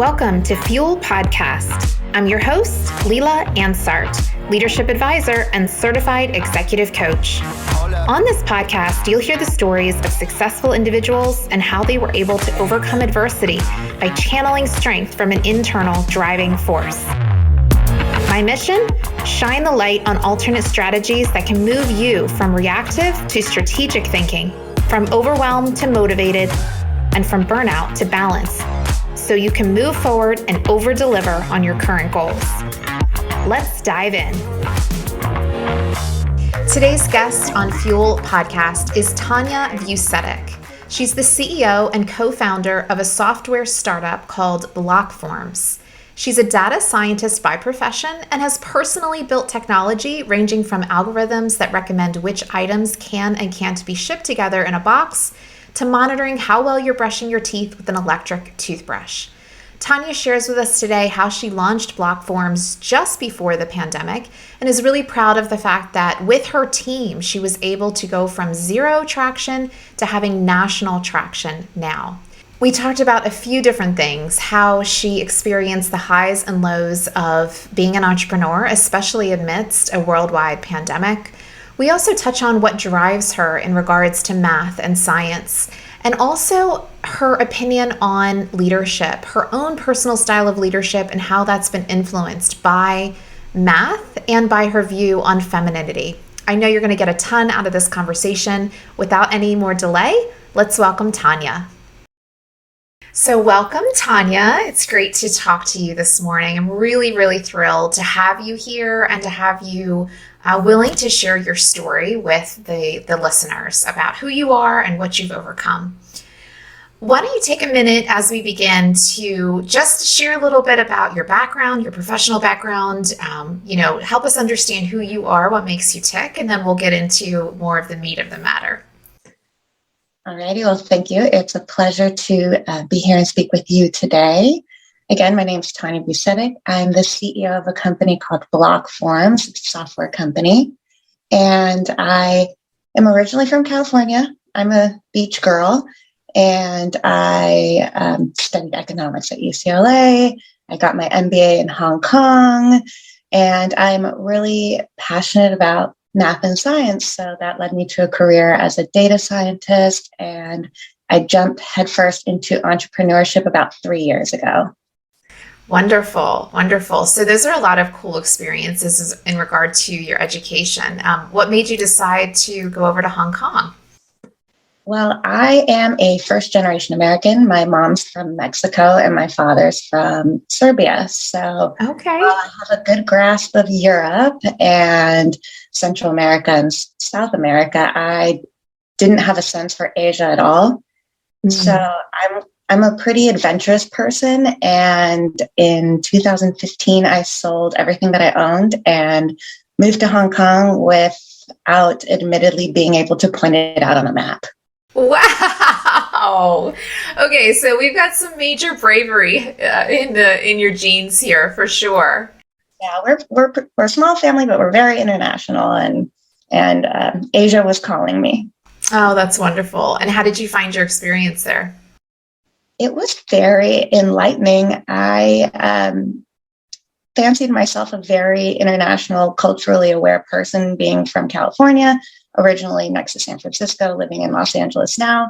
Welcome to Fuel Podcast. I'm your host, Leela Ansart, leadership advisor and certified executive coach. On this podcast, you'll hear the stories of successful individuals and how they were able to overcome adversity by channeling strength from an internal driving force. My mission? Shine the light on alternate strategies that can move you from reactive to strategic thinking, from overwhelmed to motivated, and from burnout to balance, so you can move forward and over-deliver on your current goals. Let's dive in. Today's guest on Fuel Podcast is Tanya Vucetic. She's the CEO and co-founder of a software startup called Blockforms. She's a data scientist by profession and has personally built technology ranging from algorithms that recommend which items can and can't be shipped together in a box to monitoring how well you're brushing your teeth with an electric toothbrush. Tanya shares with us today how she launched Blockforms just before the pandemic and is really proud of the fact that with her team, she was able to go from zero traction to having national traction now. We talked about a few different things, how she experienced the highs and lows of being an entrepreneur, especially amidst a worldwide pandemic. We also touch on what drives her in regards to math and science, and also her opinion on leadership, her own personal style of leadership, and how that's been influenced by math and by her view on femininity. I know you're going to get a ton out of this conversation. Without any more delay, let's welcome Tanya. So welcome, Tanya. It's great to talk to you this morning. I'm really, really thrilled to have you here and to have you willing to share your story with the listeners about who you are and what you've overcome. Why don't you take a minute as we begin to just share a little bit about your background, your professional background, help us understand who you are, what makes you tick, and then we'll get into more of the meat of the matter. Alrighty, well, thank you. It's a pleasure to be here and speak with you today. Again, my name is Tanya Vucetic. I'm the CEO of a company called Blockforms, it's a software company. And I am originally from California. I'm a beach girl, and I studied economics at UCLA. I got my MBA in Hong Kong, and I'm really passionate about math and science. So that led me to a career as a data scientist, and I jumped headfirst into entrepreneurship about 3 years ago. Wonderful, wonderful. So those are a lot of cool experiences in regard to your education. What made you decide to go over to Hong Kong? Well, I am a first-generation American. My mom's from Mexico and my father's from Serbia. So okay. I have a good grasp of Europe and Central America and South America. I didn't have a sense for Asia at all. So I'm a pretty adventurous person. And in 2015, I sold everything that I owned and moved to Hong Kong without admittedly being able to point it out on a map. Wow. Okay, so we've got some major bravery in your genes here for sure. Yeah, we're a small family, but we're very international, and Asia was calling me. Oh, that's wonderful. And how did you find your experience there? It was very enlightening. I fancied myself a very international, culturally aware person, being from California, originally next to San Francisco, living in Los Angeles now.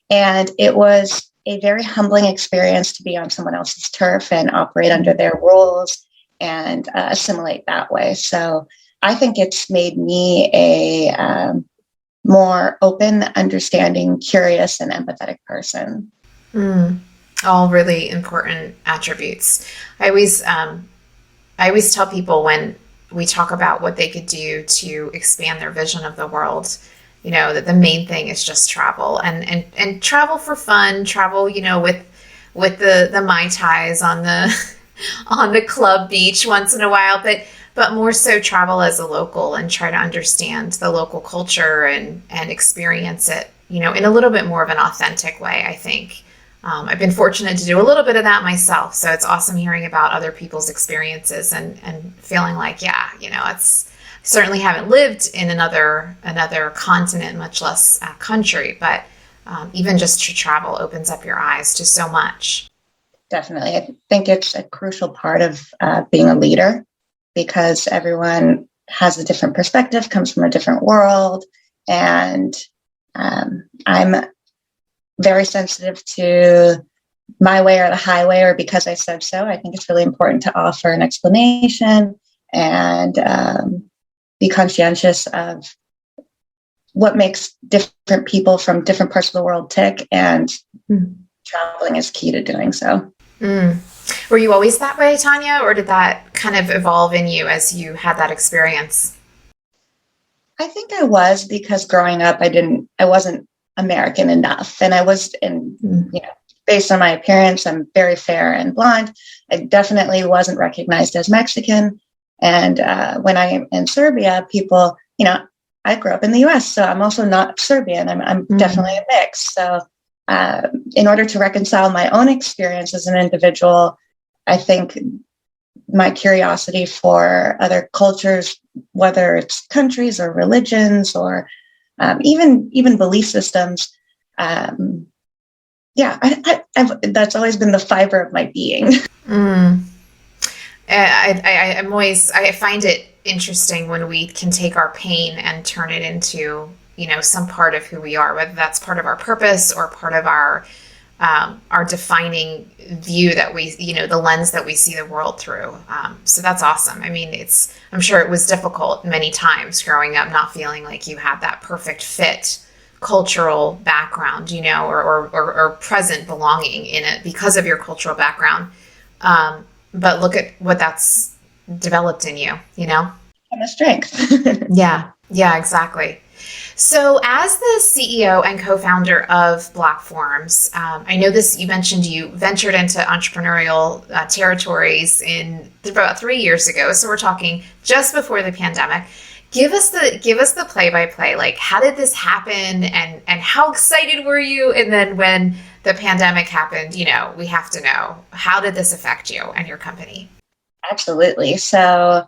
And it was a very humbling experience to be on someone else's turf and operate under their rules and assimilate that way. So I think it's made me a more open, understanding, curious, and empathetic person. All really important attributes. I always tell people when we talk about what they could do to expand their vision of the world, that the main thing is just travel and travel for fun, travel, with the Mai Tais on the club beach once in a while, but more so travel as a local and try to understand the local culture and experience it, in a little bit more of an authentic way, I think. I've been fortunate to do a little bit of that myself. So it's awesome hearing about other people's experiences and feeling like, it's certainly haven't lived in another continent, much less country, but even just to travel opens up your eyes to so much. Definitely. I think it's a crucial part of being a leader, because everyone has a different perspective, comes from a different world. And I'm very sensitive to my way or the highway, or because I said so. I think it's really important to offer an explanation and be conscientious of what makes different people from different parts of the world tick. And traveling is key to doing so. Were you always that way, Tanya, or did that kind of evolve in you as you had that experience? I think I was, because growing up, I wasn't American enough. And I was based on my appearance, I'm very fair and blonde. I definitely wasn't recognized as Mexican. And when I'm in Serbia, people, I grew up in the US, so I'm also not Serbian. I'm definitely a mix. So in order to reconcile my own experience as an individual, I think my curiosity for other cultures, whether it's countries or religions or even belief systems, that's always been the fiber of my being. I find it interesting when we can take our pain and turn it into, some part of who we are, whether that's part of our purpose or part of our defining view that we, the lens that we see the world through. So that's awesome. I mean, I'm sure it was difficult many times growing up, not feeling like you had that perfect fit cultural background, or present belonging in it because of your cultural background. But look at what that's developed in you, And a strength. Yeah, exactly. So as the CEO and co-founder of Blockforms, I know you mentioned you ventured into entrepreneurial territories about 3 years ago. So we're talking just before the pandemic. Give us the play-by-play. Like, how did this happen, and how excited were you? And then when the pandemic happened, we have to know, how did this affect you and your company? Absolutely. So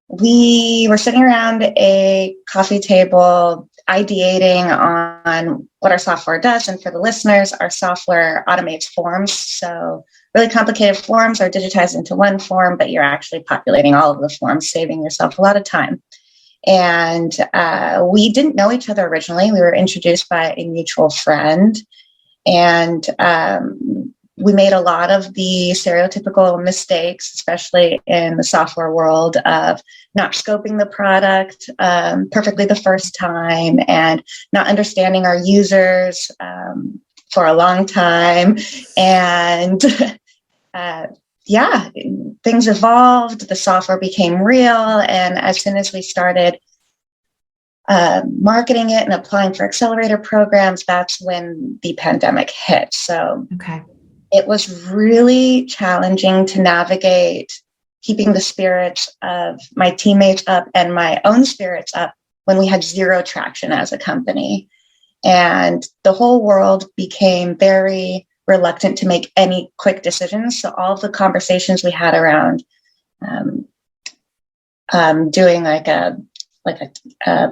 we were sitting around a coffee table ideating on what our software does. And for the listeners, our software automates forms. So really complicated forms are digitized into one form, but you're actually populating all of the forms, saving yourself a lot of time. And we didn't know each other originally. We were introduced by a mutual friend. And we made a lot of the stereotypical mistakes, especially in the software world, of not scoping the product perfectly the first time and not understanding our users for a long time. And things evolved. The software became real. And as soon as we started marketing it and applying for accelerator programs, that's when the pandemic hit. So it was really challenging to navigate keeping the spirits of my teammates up and my own spirits up when we had zero traction as a company. And the whole world became very reluctant to make any quick decisions. So all of the conversations we had around doing like a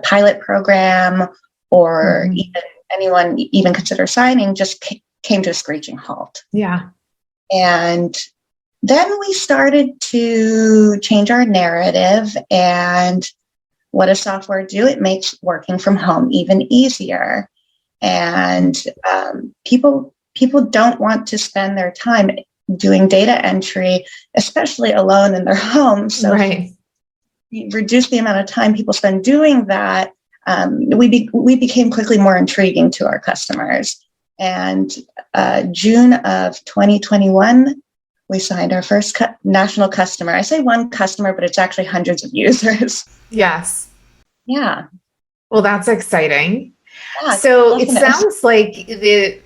pilot program, or even anyone even consider signing, just came to a screeching halt. Yeah. And then we started to change our narrative. And what does software do? It makes working from home even easier. And people don't want to spend their time doing data entry, especially alone in their homes. So reduce the amount of time people spend doing that. We became quickly more intriguing to our customers. And June of 2021, we signed our first national customer. I say one customer, but it's actually hundreds of users. Yes. Yeah. Well, that's exciting. Yeah, so it sounds like the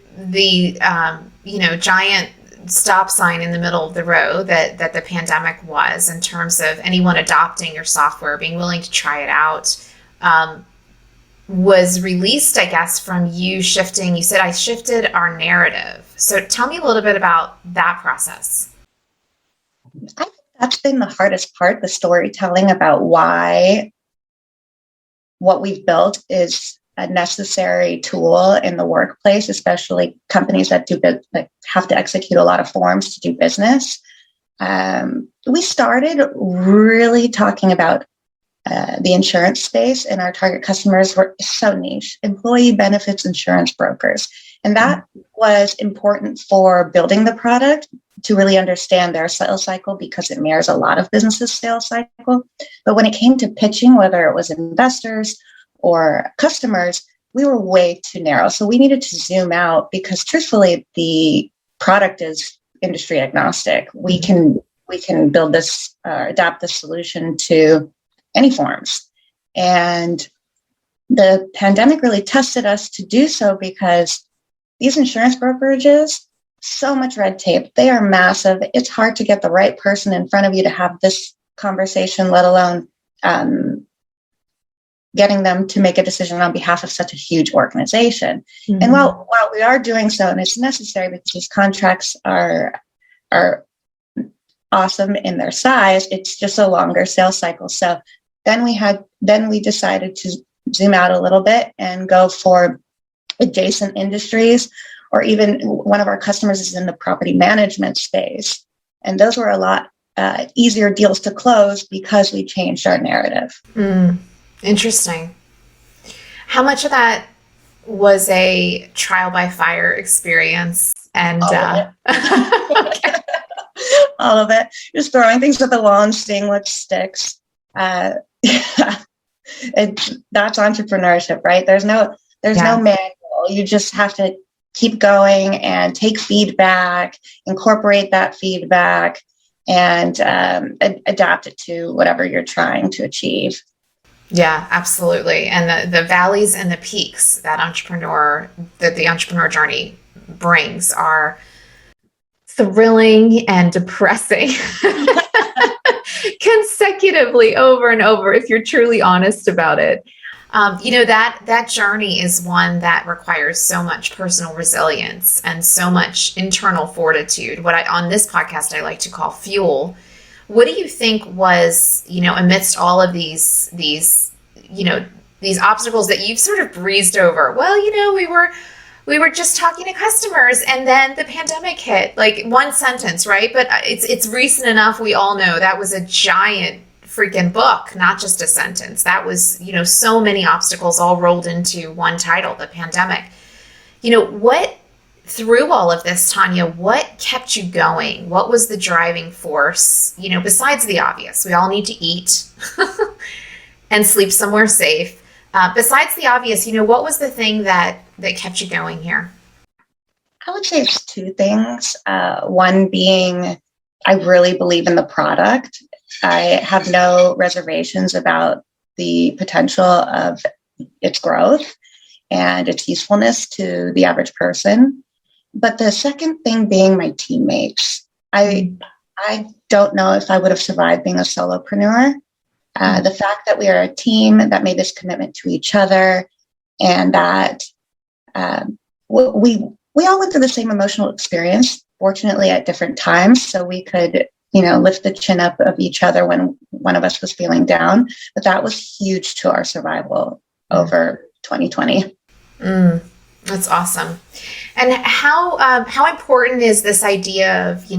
giant stop sign in the middle of the road that the pandemic was, in terms of anyone adopting your software, being willing to try it out, was released, I guess, from you shifting. You said, I shifted our narrative. So tell me a little bit about that process. I think that's been the hardest part, the storytelling about why what we've built is a necessary tool in the workplace, especially companies that that have to execute a lot of forms to do business. We started really talking about the insurance space, and our target customers were so niche: employee benefits insurance brokers. And that was important for building the product, to really understand their sales cycle, because it mirrors a lot of businesses' sales cycle. But when it came to pitching, whether it was investors or customers, we were way too narrow. So we needed to zoom out, because truthfully, the product is industry agnostic. We can build this, adapt the solution to any forms. And the pandemic really tested us to do so, because these insurance brokerages, so much red tape. They are massive. It's hard to get the right person in front of you to have this conversation, let alone getting them to make a decision on behalf of such a huge organization. Mm-hmm. And while we are doing so, and it's necessary because these contracts are awesome in their size, it's just a longer sales cycle. So then we decided to zoom out a little bit and go for adjacent industries, or even one of our customers is in the property management space. And those were a lot easier deals to close because we changed our narrative. Interesting. How much of that was a trial by fire experience? And okay. All of it. Just throwing things at the wall and seeing what sticks. That's entrepreneurship, right? There's no manual. You just have to keep going and take feedback, incorporate that feedback, and adapt it to whatever you're trying to achieve. Yeah, absolutely. And the valleys and the peaks that the entrepreneur journey brings are thrilling and depressing consecutively over and over, if you're truly honest about it. That journey is one that requires so much personal resilience and so much internal fortitude, what on this podcast I like to call fuel. What do you think was, amidst all of these obstacles that you've sort of breezed over? Well, we were just talking to customers, and then the pandemic hit. Like, one sentence, right? But it's recent enough. We all know that was a giant freaking book, not just a sentence. That was, so many obstacles all rolled into one title, the pandemic. Through all of this, Tanya, what kept you going? What was the driving force? Besides the obvious, we all need to eat and sleep somewhere safe. Besides the obvious, what was the thing that kept you going here? I would say it's two things. One being, I really believe in the product. I have no reservations about the potential of its growth and its usefulness to the average person. But the second thing being my teammates. I don't know if I would have survived being a solopreneur. The fact that we are a team that made this commitment to each other, and that we all went through the same emotional experience, fortunately at different times, so we could lift the chin up of each other when one of us was feeling down. But that was huge to our survival over 2020. That's awesome. And how important is this idea of,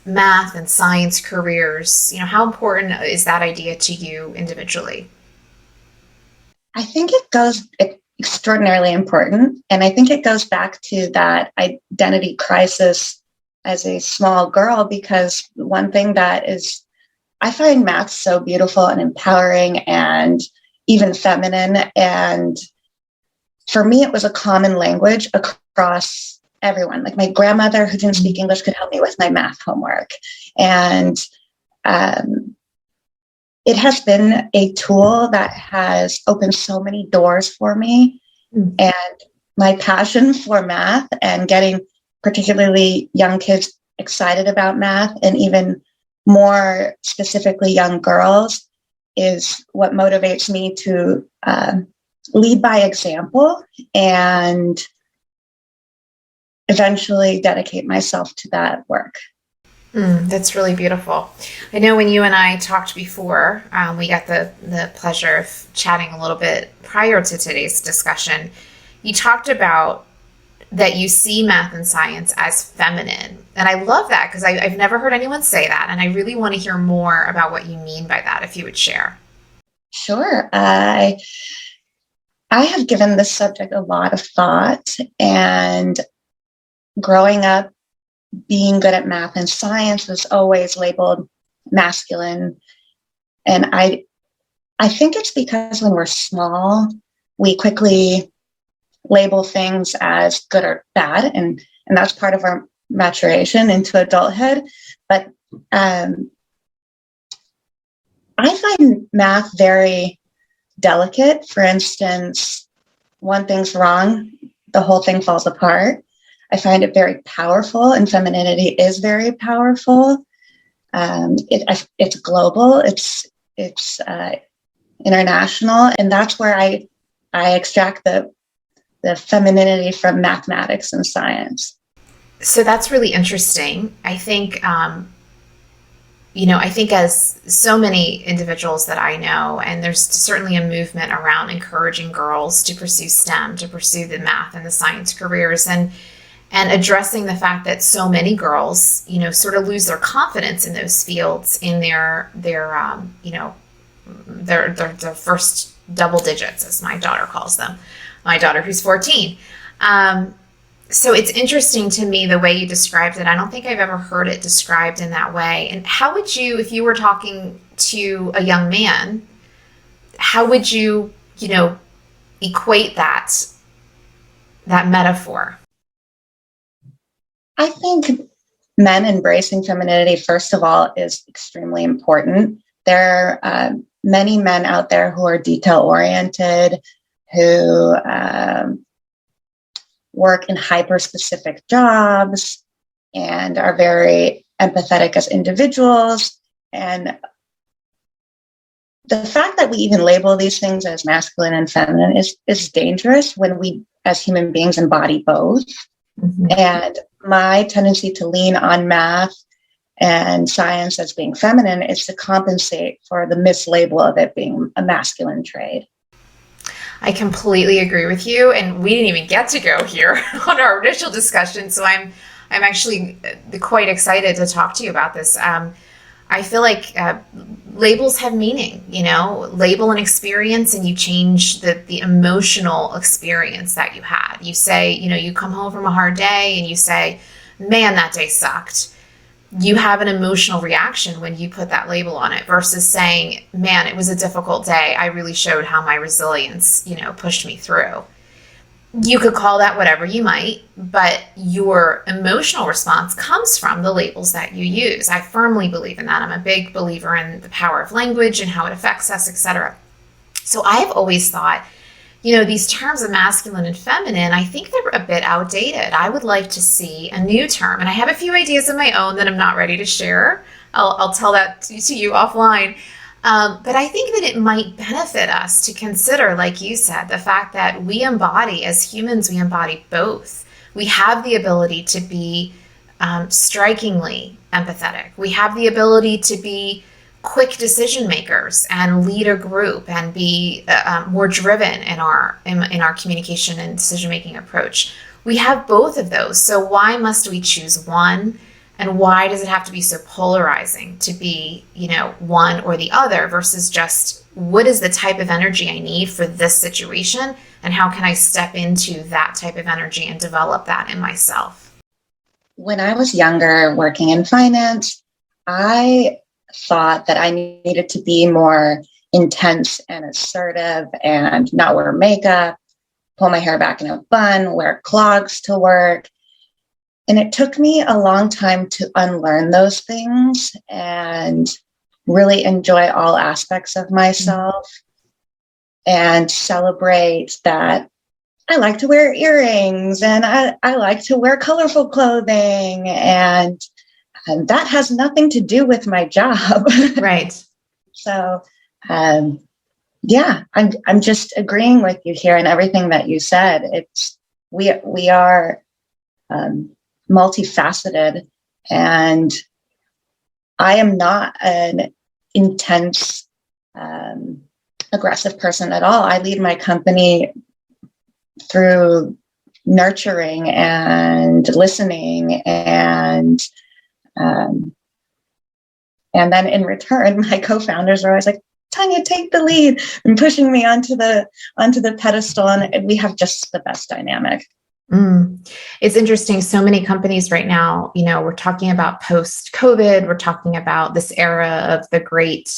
math and science careers? How important is that idea to you individually? I think it goes extraordinarily important. And I think it goes back to that identity crisis as a small girl, because one thing I find math so beautiful and empowering and even feminine. And for me, it was a common language across everyone. Like, my grandmother, who didn't speak English, could help me with my math homework. And it has been a tool that has opened so many doors for me. And my passion for math and getting particularly young kids excited about math, and even more specifically young girls, is what motivates me to lead by example and eventually dedicate myself to that work. That's really beautiful. I know when you and I talked before, we got the pleasure of chatting a little bit prior to today's discussion. You talked about that you see math and science as feminine. And I love that because I've never heard anyone say that. And I really want to hear more about what you mean by that, if you would share. Sure. I have given this subject a lot of thought, and growing up, being good at math and science was always labeled masculine. And I think it's because when we're small, we quickly label things as good or bad, and that's part of our maturation into adulthood. But I find math very delicate. For instance, one thing's wrong, the whole thing falls apart. I find it very powerful, and femininity is very powerful. It's global, it's international, and that's where I extract the femininity from mathematics and science. So that's really interesting. I think, I think as so many individuals that I know, and there's certainly a movement around encouraging girls to pursue STEM, to pursue the math and the science careers, and addressing the fact that so many girls, sort of lose their confidence in those fields in their first double digits, as my daughter calls them. My daughter, who's 14. So it's interesting to me the way you described it. I don't think I've ever heard it described in that way. And how would you, if you were talking to a young man, how would you, equate that metaphor? I think men embracing femininity, first of all, is extremely important. There are many men out there who are detail-oriented, who work in hyper-specific jobs and are very empathetic as individuals. And the fact that we even label these things as masculine and feminine is dangerous when we, as human beings, embody both. Mm-hmm. And my tendency to lean on math and science as being feminine is to compensate for the mislabel of it being a masculine trade. I completely agree with you, and we didn't even get to go here on our initial discussion, so I'm actually quite excited to talk to you about this. I feel like labels have meaning, label an experience and you change the emotional experience that you had. You say, you come home from a hard day and you say, man, that day sucked. You have an emotional reaction when you put that label on it versus saying, man, it was a difficult day. I really showed how my resilience, pushed me through. You could call that whatever you might, but your emotional response comes from the labels that you use. I firmly believe in that. I'm a big believer in the power of language and how it affects us, etc. So I've always thought, these terms of masculine and feminine, I think they're a bit outdated. I would like to see a new term, and I have a few ideas of my own that I'm not ready to share. I'll tell that to you offline. But I think that it might benefit us to consider, like you said, the fact that we embody, as humans, we embody both. We have the ability to be strikingly empathetic. We have the ability to be quick decision makers and lead a group and be more driven in our communication and decision making approach. We have both of those. So why must we choose one? And why does it have to be so polarizing to be, one or the other versus just what is the type of energy I need for this situation and how can I step into that type of energy and develop that in myself? When I was younger, working in finance, I thought that I needed to be more intense and assertive and not wear makeup, pull my hair back in a bun, wear clogs to work. And it took me a long time to unlearn those things and really enjoy all aspects of myself and celebrate that I like to wear earrings and I like to wear colorful clothing and that has nothing to do with my job. Right. So, I'm just agreeing with you here and everything that you said. We are multifaceted, and I am not an intense, aggressive person at all. I lead my company through nurturing and listening, and then in return, my co-founders are always like, Tanya, take the lead, and pushing me onto the pedestal, and we have just the best dynamic. It's interesting. So many companies right now, we're talking about post-COVID. We're talking about this era of the great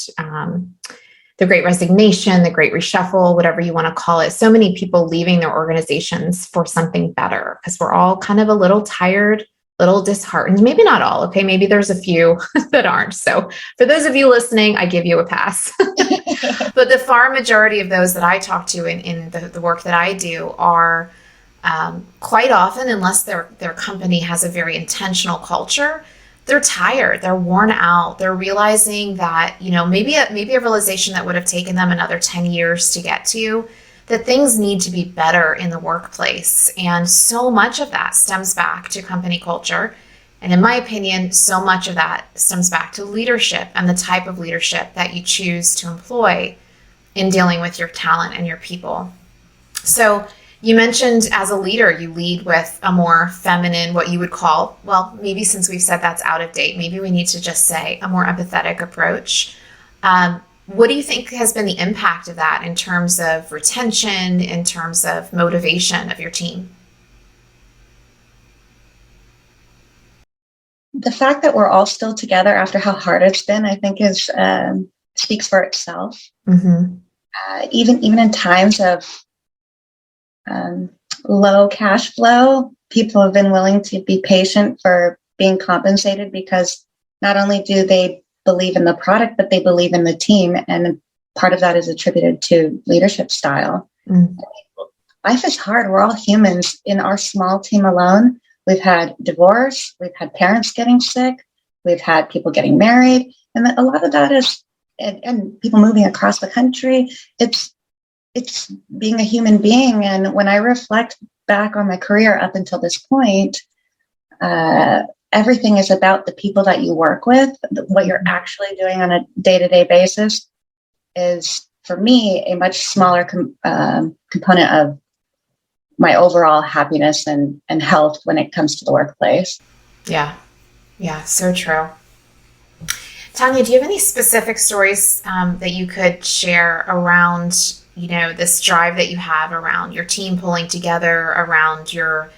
resignation, the great reshuffle, whatever you want to call it. So many people leaving their organizations for something better because we're all kind of a little tired, little disheartened. Maybe not all. Okay, maybe there's a few that aren't. So for those of you listening, I give you a pass. But the far majority of those that I talk to in the work that I do are quite often, unless their company has a very intentional culture, they're tired, they're worn out, they're realizing that, maybe a realization that would have taken them another 10 years to get to, that things need to be better in the workplace. And so much of that stems back to company culture. And in my opinion, so much of that stems back to leadership and the type of leadership that you choose to employ in dealing with your talent and your people. So you mentioned as a leader, you lead with a more feminine, what you would call, well, maybe since we've said that's out of date, maybe we need to just say a more empathetic approach. What do you think has been the impact of that in terms of retention, in terms of motivation of your team? The fact that we're all still together after how hard it's been, I think is speaks for itself. Mm-hmm. Even in times of low cash flow, people have been willing to be patient for being compensated because not only do they believe in the product, but they believe in the team. And part of that is attributed to leadership style. Mm. Life is hard. We're all humans. In our small team alone, we've had divorce, we've had parents getting sick, we've had people getting married. And a lot of that is, and people moving across the country. It's being a human being. And when I reflect back on my career up until this point, everything is about the people that you work with. What you're actually doing on a day-to-day basis is, for me, a much smaller component of my overall happiness and health when it comes to the workplace. Yeah, so true. Tanya, do you have any specific stories that you could share around this drive that you have around your team pulling together, around your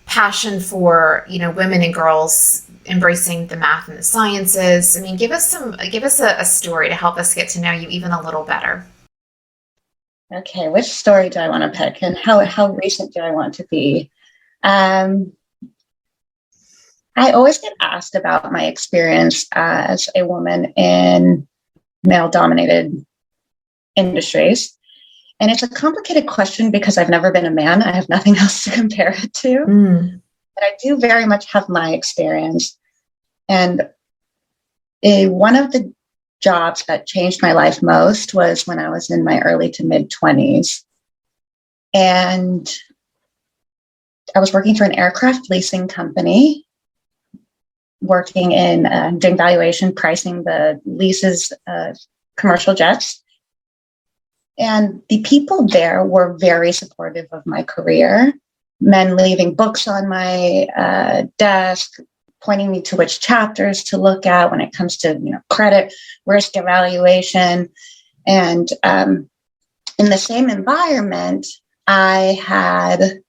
passion for, women and girls embracing the math and the sciences? I mean, give us a story to help us get to know you even a little better. Okay, which story do I want to pick, and how recent do I want to be? I always get asked about my experience as a woman in male-dominated industries. And it's a complicated question because I've never been a man. I have nothing else to compare it to. Mm. But I do very much have my experience. And one of the jobs that changed my life most was when I was in my early to mid 20s. And I was working for an aircraft leasing company, working in doing valuation, pricing the leases of commercial jets. And the people there were very supportive of my career, men leaving books on my desk, pointing me to which chapters to look at when it comes to credit, risk evaluation. And in the same environment, I had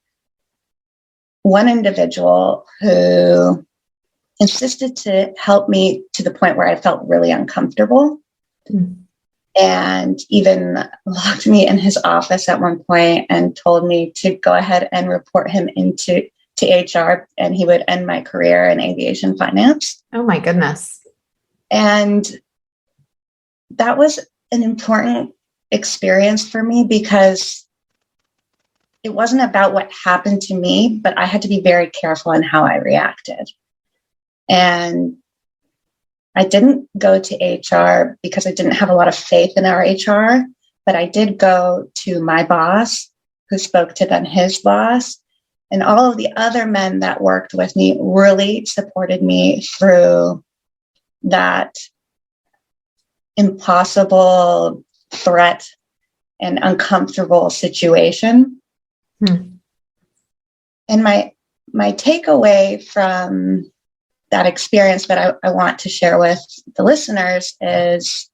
one individual who insisted to help me to the point where I felt really uncomfortable. Mm. And even locked me in his office at one point and told me to go ahead and report him to HR, and he would end my career in aviation finance. Oh my goodness. And that was an important experience for me because it wasn't about what happened to me, but I had to be very careful in how I reacted. And I didn't go to HR because I didn't have a lot of faith in our HR, but I did go to my boss, who spoke to then his boss, and all of the other men that worked with me really supported me through that impossible threat and uncomfortable situation. And my takeaway from that experience that I want to share with the listeners is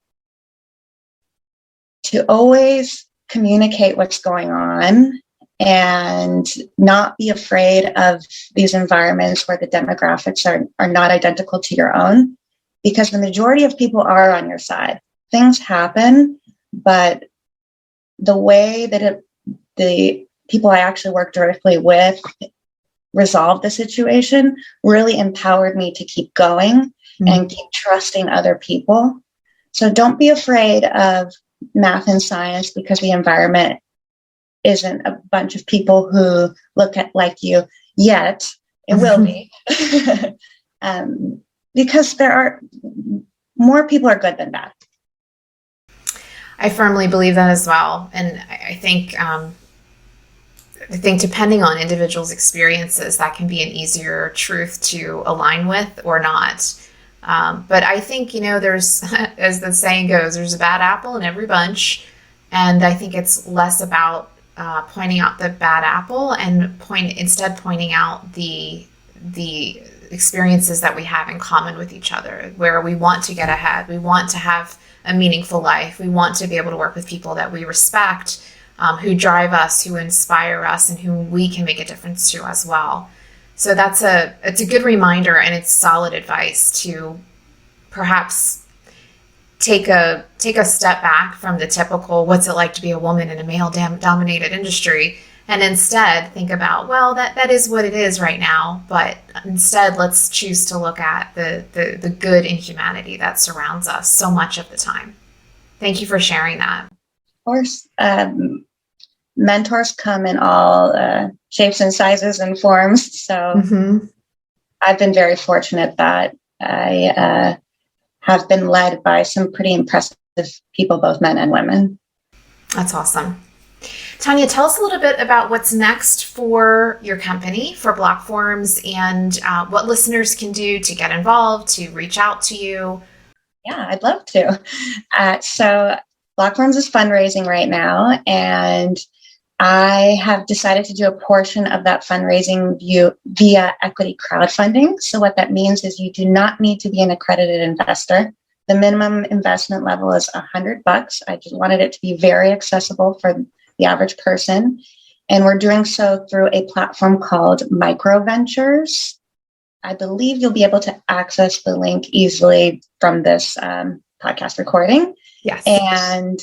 to always communicate what's going on and not be afraid of these environments where the demographics are not identical to your own, because the majority of people are on your side. Things happen, but the way that the people I actually work directly with resolved the situation really empowered me to keep going and keep trusting other people. So don't be afraid of math and science because the environment isn't a bunch of people who look at like you yet. It will be. Because there are more people are good than bad. I firmly believe that as well. And I think depending on individuals' experiences, that can be an easier truth to align with or not. But I think, there's, as the saying goes, there's a bad apple in every bunch. And I think it's less about pointing out the bad apple and instead pointing out the experiences that we have in common with each other, where we want to get ahead. We want to have a meaningful life. We want to be able to work with people that we respect, who drive us, who inspire us, and whom we can make a difference to as well. So it's a good reminder, and it's solid advice to perhaps take a step back from the typical what's it like to be a woman in a male dominated industry, and instead think about, well, that is what it is right now, but instead let's choose to look at the good in humanity that surrounds us so much of the time. Thank you for sharing that. Of course, mentors come in all shapes and sizes and forms. So I've been very fortunate that I have been led by some pretty impressive people, both men and women. That's awesome. Tanya, tell us a little bit about what's next for your company, for Blockforms, and what listeners can do to get involved, to reach out to you. Yeah, I'd love to. So Blockforms is fundraising right now, and I have decided to do a portion of that fundraising via equity crowdfunding. So what that means is you do not need to be an accredited investor. The minimum investment level is $100. I just wanted it to be very accessible for the average person. And we're doing so through a platform called Microventures. I believe you'll be able to access the link easily from this podcast recording. Yes. And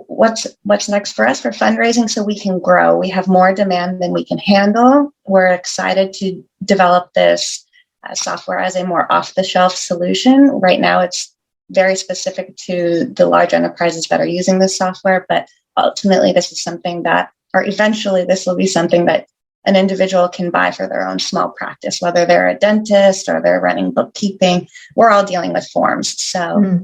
what's next for us for fundraising so we can grow? We have more demand than we can handle. We're excited to develop this software as a more off-the-shelf solution. Right now, it's very specific to the large enterprises that are using this software, but ultimately this is something that, or eventually this will be something that an individual can buy for their own small practice, whether they're a dentist or they're running bookkeeping. We're all dealing with forms. So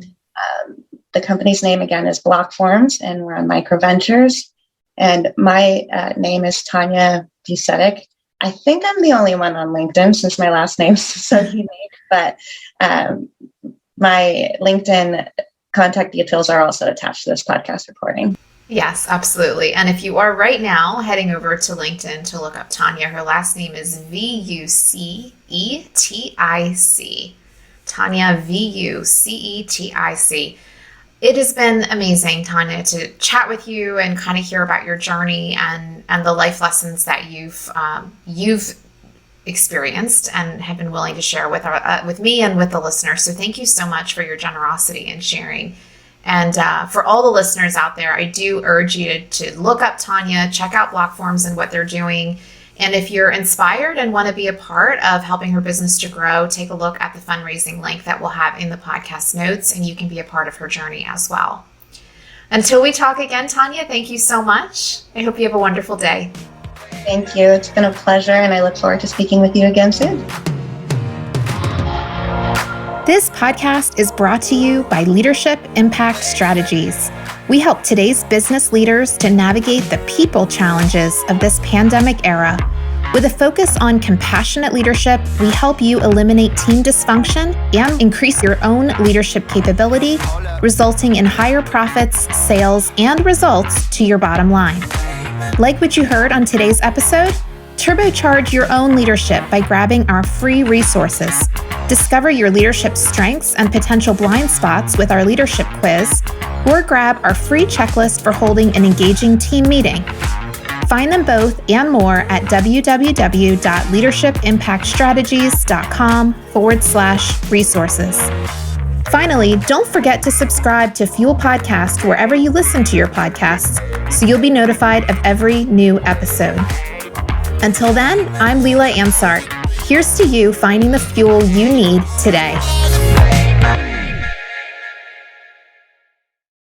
the company's name again is Blockforms, and we're on Microventures. And my name is Tanya Vucetic. I think I'm the only one on LinkedIn since my last name's so unique, but my LinkedIn contact details are also attached to this podcast recording. Yes, absolutely. And if you are right now heading over to LinkedIn to look up Tanya, her last name is Vucetic. Tanya Vucetic. It has been amazing, Tanya, to chat with you and kind of hear about your journey and the life lessons that you've experienced and have been willing to share with me and with the listeners. So thank you so much for your generosity in sharing. And for all the listeners out there, I do urge you to look up Tanya, check out Blockforms and what they're doing. And if you're inspired and want to be a part of helping her business to grow, take a look at the fundraising link that we'll have in the podcast notes, and you can be a part of her journey as well. Until we talk again, Tanya, thank you so much. I hope you have a wonderful day. Thank you. It's been a pleasure, and I look forward to speaking with you again soon. This podcast is brought to you by Leadership Impact Strategies. We help today's business leaders to navigate the people challenges of this pandemic era. With a focus on compassionate leadership, we help you eliminate team dysfunction and increase your own leadership capability, resulting in higher profits, sales, and results to your bottom line. Like what you heard on today's episode? Turbocharge your own leadership by grabbing our free resources. Discover your leadership strengths and potential blind spots with our leadership quiz, or grab our free checklist for holding an engaging team meeting. Find them both and more at www.leadershipimpactstrategies.com/resources. Finally, don't forget to subscribe to Fuel Podcast wherever you listen to your podcasts, so you'll be notified of every new episode. Until then, I'm Leela Ansart. Here's to you finding the fuel you need today.